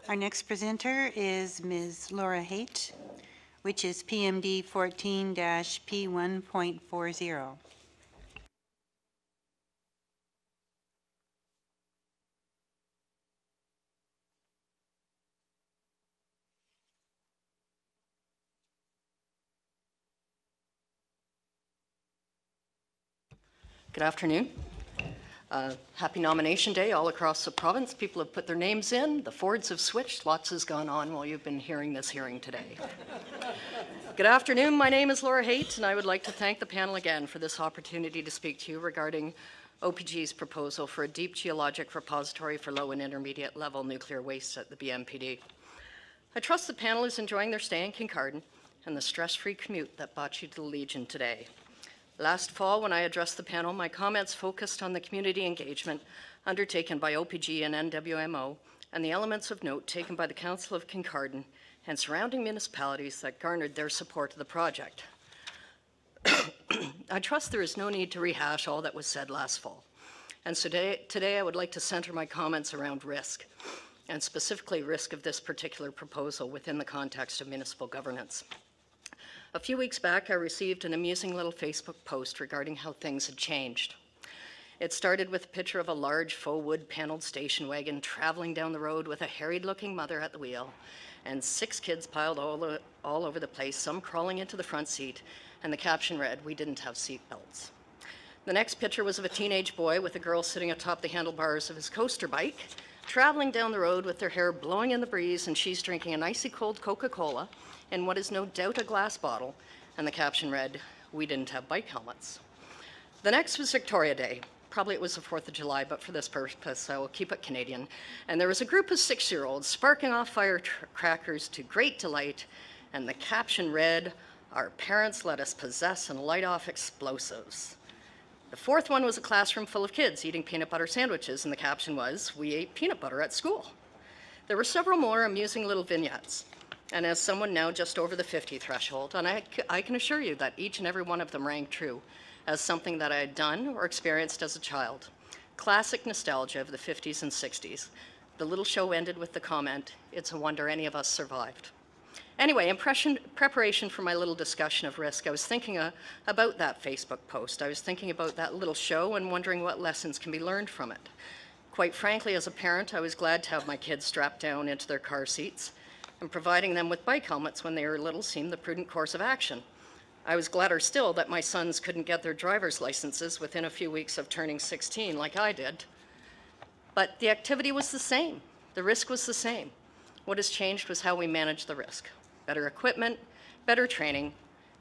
Our next presenter is Ms. Laura Haight, which is PMD 14-P1.40. Good afternoon. Happy nomination day all across the province. People have put their names in. The Fords have switched. Lots has gone on while you've been hearing this hearing today. Good afternoon. My name is Laura Haight, and I would like to thank the panel again for this opportunity to speak to you regarding OPG's proposal for a deep geologic repository for low and intermediate level nuclear waste at the BMPD. I trust the panel is enjoying their stay in Kincardine and the stress-free commute that brought you to the Legion today. Last fall, when I addressed the panel, my comments focused on the community engagement undertaken by OPG and NWMO and the elements of note taken by the Council of Kincardine and surrounding municipalities that garnered their support of the project. I trust there is no need to rehash all that was said last fall. And so today I would like to center my comments around risk, and specifically risk of this particular proposal within the context of municipal governance. A few weeks back, I received an amusing little Facebook post regarding how things had changed. It started with a picture of a large faux wood paneled station wagon traveling down the road with a harried-looking mother at the wheel and 6 kids piled all over the place, some crawling into the front seat, and the caption read, "We didn't have seat belts." The next picture was of a teenage boy with a girl sitting atop the handlebars of his coaster bike, traveling down the road with their hair blowing in the breeze, and she's drinking an icy cold Coca-Cola in what is no doubt a glass bottle, and the caption read, "We didn't have bike helmets." The next was Victoria Day. Probably it was the 4th of July, but for this purpose, I will keep it Canadian. And there was a group of 6-year-olds sparking off firecrackers to great delight, and the caption read, "Our parents let us possess and light off explosives." The fourth one was a classroom full of kids eating peanut butter sandwiches, and the caption was, "We ate peanut butter at school." There were several more amusing little vignettes. And as someone now just over the 50 threshold, and I can assure you that each and every one of them rang true as something that I had done or experienced as a child. Classic nostalgia of the 50s and 60s. The little show ended with the comment, "It's a wonder any of us survived." Anyway, in preparation for my little discussion of risk, I was thinking about that Facebook post. I was thinking about that little show and wondering what lessons can be learned from it. Quite frankly, as a parent, I was glad to have my kids strapped down into their car seats, and providing them with bike helmets when they were little seemed the prudent course of action. I was gladder still that my sons couldn't get their driver's licenses within a few weeks of turning 16 like I did. But the activity was the same. The risk was the same. What has changed was how we manage the risk. Better equipment, better training,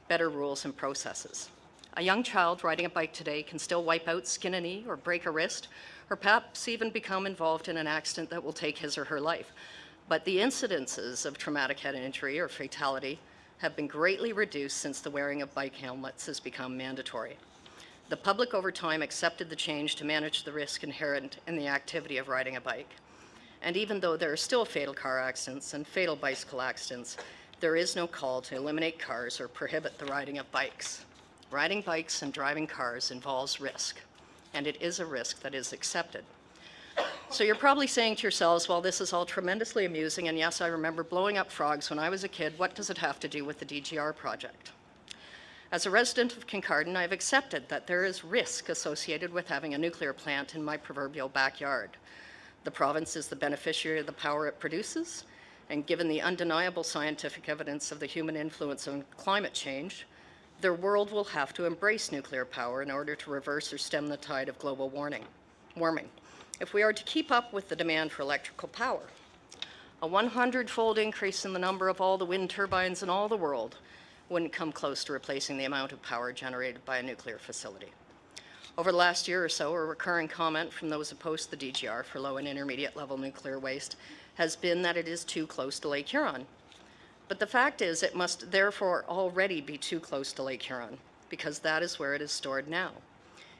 better rules and processes. A young child riding a bike today can still wipe out, skin a knee, or break a wrist, or perhaps even become involved in an accident that will take his or her life. But the incidences of traumatic head injury or fatality have been greatly reduced since the wearing of bike helmets has become mandatory. The public over time accepted the change to manage the risk inherent in the activity of riding a bike. And even though there are still fatal car accidents and fatal bicycle accidents, there is no call to eliminate cars or prohibit the riding of bikes. Riding bikes and driving cars involves risk, and it is a risk that is accepted. So you're probably saying to yourselves, well, this is all tremendously amusing, and yes, I remember blowing up frogs when I was a kid. What does it have to do with the DGR project? As a resident of Kincardine, I've accepted that there is risk associated with having a nuclear plant in my proverbial backyard. The province is the beneficiary of the power it produces, and given the undeniable scientific evidence of the human influence on climate change, their world will have to embrace nuclear power in order to reverse or stem the tide of global warming. If we are to keep up with the demand for electrical power, a 100-fold increase in the number of all the wind turbines in all the world wouldn't come close to replacing the amount of power generated by a nuclear facility. Over the last year or so, a recurring comment from those opposed to the DGR for low and intermediate level nuclear waste has been that it is too close to Lake Huron. But the fact is it must therefore already be too close to Lake Huron, because that is where it is stored now,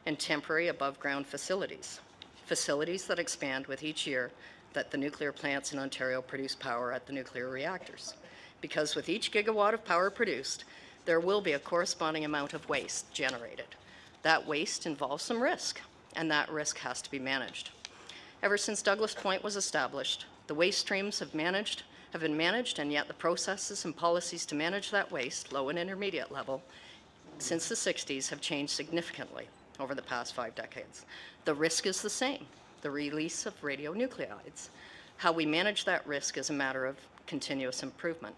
in temporary above-ground facilities. Facilities that expand with each year that the nuclear plants in Ontario produce power at the nuclear reactors. Because with each gigawatt of power produced, there will be a corresponding amount of waste generated. That waste involves some risk, and that risk has to be managed. Ever since Douglas Point was established, The waste streams have been managed, and yet the processes and policies to manage that waste, low and intermediate level, since the 60s have changed significantly over the past 5 decades. The risk is the same, the release of radionuclides. How we manage that risk is a matter of continuous improvement.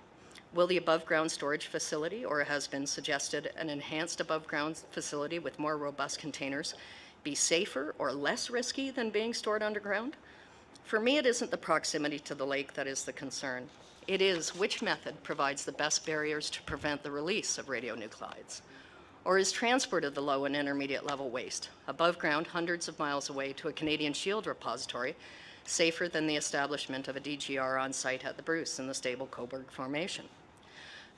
Will the above-ground storage facility, or has been suggested an enhanced above-ground facility with more robust containers, be safer or less risky than being stored underground? For me, it isn't the proximity to the lake that is the concern. It is which method provides the best barriers to prevent the release of radionuclides. Or is transport of the low and intermediate level waste above ground hundreds of miles away to a Canadian Shield repository safer than the establishment of a DGR on site at the Bruce in the stable Coburg Formation?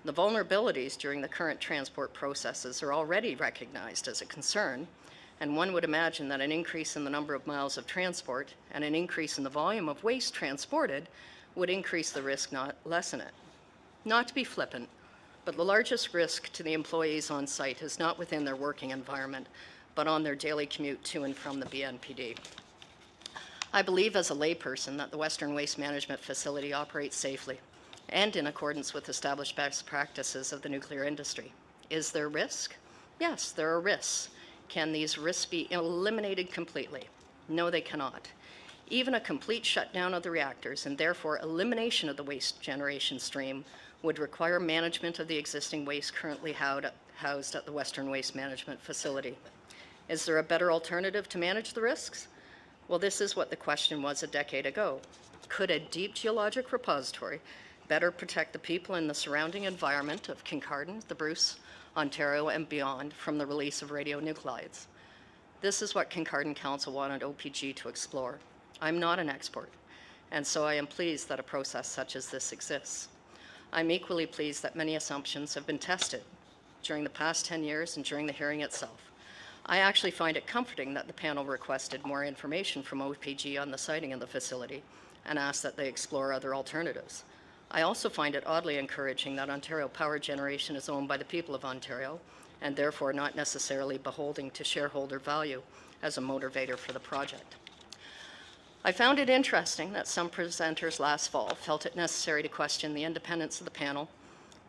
The vulnerabilities during the current transport processes are already recognized as a concern, and one would imagine that an increase in the number of miles of transport and an increase in the volume of waste transported would increase the risk, not lessen it. Not to be flippant, but the largest risk to the employees on site is not within their working environment, but on their daily commute to and from the BNPD. I believe as a layperson that the Western Waste Management Facility operates safely and in accordance with established best practices of the nuclear industry. Is there risk? Yes, there are risks. Can these risks be eliminated completely? No, they cannot. Even a complete shutdown of the reactors and therefore elimination of the waste generation stream would require management of the existing waste currently housed at the Western Waste Management Facility. Is there a better alternative to manage the risks? Well, this is what the question was a decade ago. Could a deep geologic repository better protect the people in the surrounding environment of Kincardine, the Bruce, Ontario, and beyond from the release of radionuclides? This is what Kincardine Council wanted OPG to explore. I'm not an expert, and so I am pleased that a process such as this exists. I'm equally pleased that many assumptions have been tested during the past 10 years and during the hearing itself. I actually find it comforting that the panel requested more information from OPG on the siting of the facility and asked that they explore other alternatives. I also find it oddly encouraging that Ontario Power Generation is owned by the people of Ontario and therefore not necessarily beholding to shareholder value as a motivator for the project. I found it interesting that some presenters last fall felt it necessary to question the independence of the panel,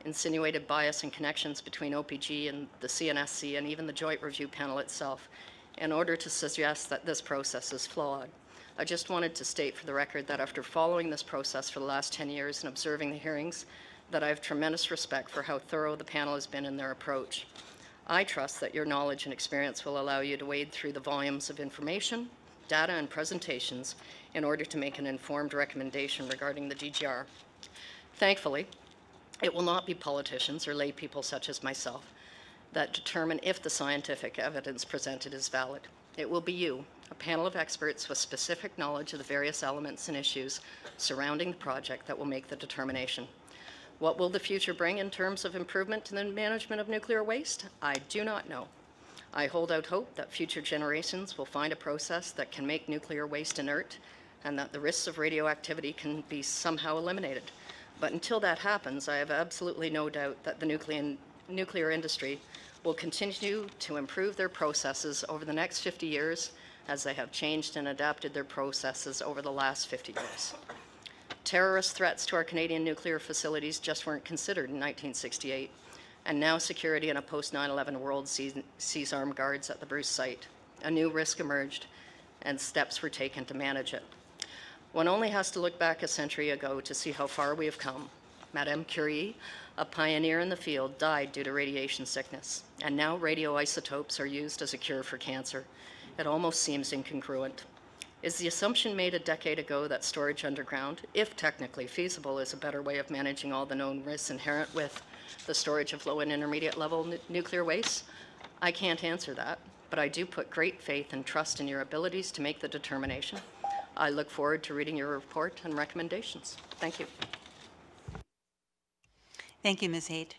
insinuated bias and connections between OPG and the CNSC and even the Joint Review Panel itself in order to suggest that this process is flawed. I just wanted to state for the record that after following this process for the last 10 years and observing the hearings, that I have tremendous respect for how thorough the panel has been in their approach. I trust that your knowledge and experience will allow you to wade through the volumes of information, data, and presentations in order to make an informed recommendation regarding the DGR. Thankfully, it will not be politicians or lay people such as myself that determine if the scientific evidence presented is valid. It will be you, a panel of experts with specific knowledge of the various elements and issues surrounding the project, that will make the determination. What will the future bring in terms of improvement to the management of nuclear waste? I do not know. I hold out hope that future generations will find a process that can make nuclear waste inert and that the risks of radioactivity can be somehow eliminated. But until that happens, I have absolutely no doubt that the nuclear industry will continue to improve their processes over the next 50 years as they have changed and adapted their processes over the last 50 years. Terrorist threats to our Canadian nuclear facilities just weren't considered in 1968, and now security in a post-9/11 world sees armed guards at the Bruce site. A new risk emerged, and steps were taken to manage it. One only has to look back a century ago to see how far we have come. Madame Curie, a pioneer in the field, died due to radiation sickness, and now radioisotopes are used as a cure for cancer. It almost seems incongruent. Is the assumption made a decade ago that storage underground, if technically feasible, is a better way of managing all the known risks inherent with the storage of low and intermediate level nuclear waste? I can't answer that, but I do put great faith and trust in your abilities to make the determination. I look forward to reading your report and recommendations. Thank you. Thank you, Ms. Haight.